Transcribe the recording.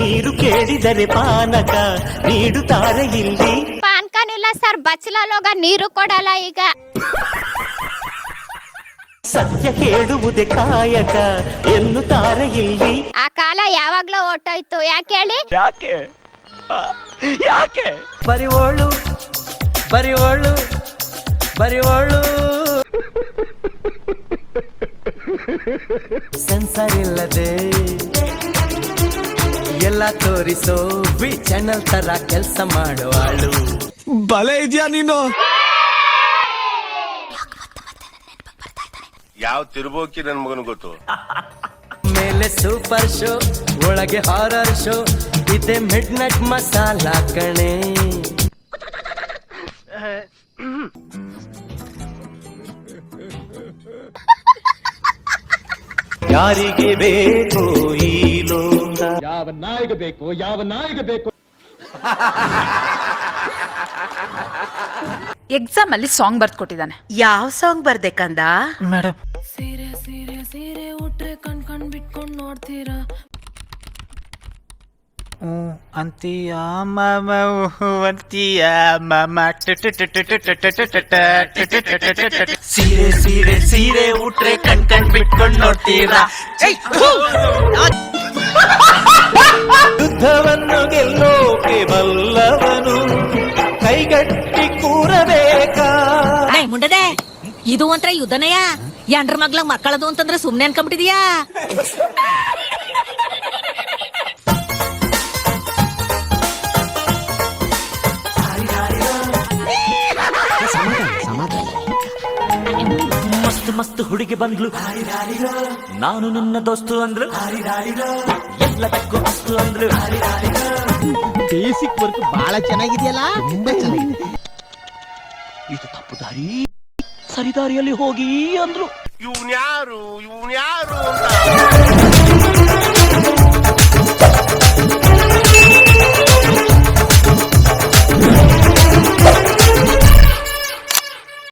ನೀರು ಕೇಳಿದರೆ ಪಾನಕ ನೀಡುತ್ತಾರೆ ಇಲ್ಲಿ. ಪಾನ್ಕನಿಲ್ಲ ಸರ್, ಬಚ್ಚಲೋಗ ನೀರು ಕೊಡಲ್ಲ ಈಗ. ಸತ್ಯ ಕೇಳುವುದೇ ಕಾಯಕ ಎನ್ನುತ್ತಾರೆ ಇಲ್ಲಿ. ಆ ಕಾಲ ಯಾವಾಗ್ಲೂ ಹೊಟ್ಟೋಯ್ತು. ಯಾಕೆ ಹೇಳಿ? ಯಾಕೆ ಬರಿವೋಳು ಬರಿವೋಳು ಬರಿವೋಳು ಸೆನ್ಸರ್ ಇಲ್ಲದೆ ಎಲ್ಲ ತೋರಿಸೋ ವಿ ಚಾನಲ್ ತರ ಕೆಲಸ ಮಾಡುವಾಳು. ಬಲೆ ಇದೆಯಾ ನೀನು? ಯಾವ ತಿರುಬೋಕಿ ನನ್ ಮಗನ ಗೊತ್ತು. ಮೇಲೆ ಸೂಪರ್ ಶೋ, ಒಳಗೆ ಹಾರರ್ ಶೋ, ಇದೆ ಮಿಡ್ ನೈಟ್ ಮಸಾಲ ಕಣೆ. ಯಾರಿಗೆ ಬೇಕು ಈ ಲೋಕ? ಯಾವ ನಾಯಿಗ ಬೇಕು, ಯಾವ ನಾಯಿಗ ಬೇಕು? ಎಕ್ಸಾಮ್ ಅಲ್ಲಿ ಸಾಂಗ್ ಬರ್ದ್ ಕೊಟ್ಟಿದ್ದಾನೆ. ಯಾವ ಸಾಂಗ್ ಬರ್ದೆ ಕಂದ? ಮೇಡಮ್, ಸೀರೆ ಸೀರೆ ಸೀರೆ ಉಟ್ರೆ ಕಣ್ ಬಿಟ್ಕೊಂಡ್ ನೋಡ್ತೀರಾ? ಅಂತೀಯ ಮಾಮ ಅಂತೀಯ ಮಾಮ. ಸೀರೆ ಸೀರೆ ಸೀರೆ ಉಟ್ರೆ ಕಣ್ ಬಿಟ್ಕೊಂಡು ನೋಡ್ತೀರಾ? ಯುದ್ಧವನ್ನು ಗೆಲ್ಲೋಕೆ ಬಲ್ಲವನು ಕೈಗಟ್ಟಿ ಕೂರಬೇಕಾ? ಮುಂಡದೆ ಇದು ಒಂಥರ ಯುದ್ಧನಯ್ಯ. ಎಂಡ್ರ ಮಗ್ಲಾಗ ಮಕ್ಕಳದು ಅಂತಂದ್ರೆ ಸುಮ್ನೆ ಅನ್ಕೊಂಡ್ಬಿಟ್ಟಿದ್ಯಾ? ಮಸ್ತ್ ಮಸ್ತ್ ಹುಡುಗಿ ಬಂದ್ಲು, ನಾನು ನಿನ್ನ ದೋಸ್ತು ಅಂದ್ಲು, ಎಲ್ಲದಕ್ಕೂ ಅಸ್ತು ಅಂದ್ಲು. ಬೇಸಿಕ್ ವರ್ಕ್ ಬಹಳ ಚೆನ್ನಾಗಿದೆಯಲ್ಲ. ತುಂಬಾ ಚೆನ್ನಾಗಿದೆ. ಇದು ತಪ್ಪು ದಾರಿ, ಸರಿದಾರಿಯಲ್ಲಿ ಹೋಗಿ ಅಂದ್ರು. ಇವ್ನ್ಯಾರು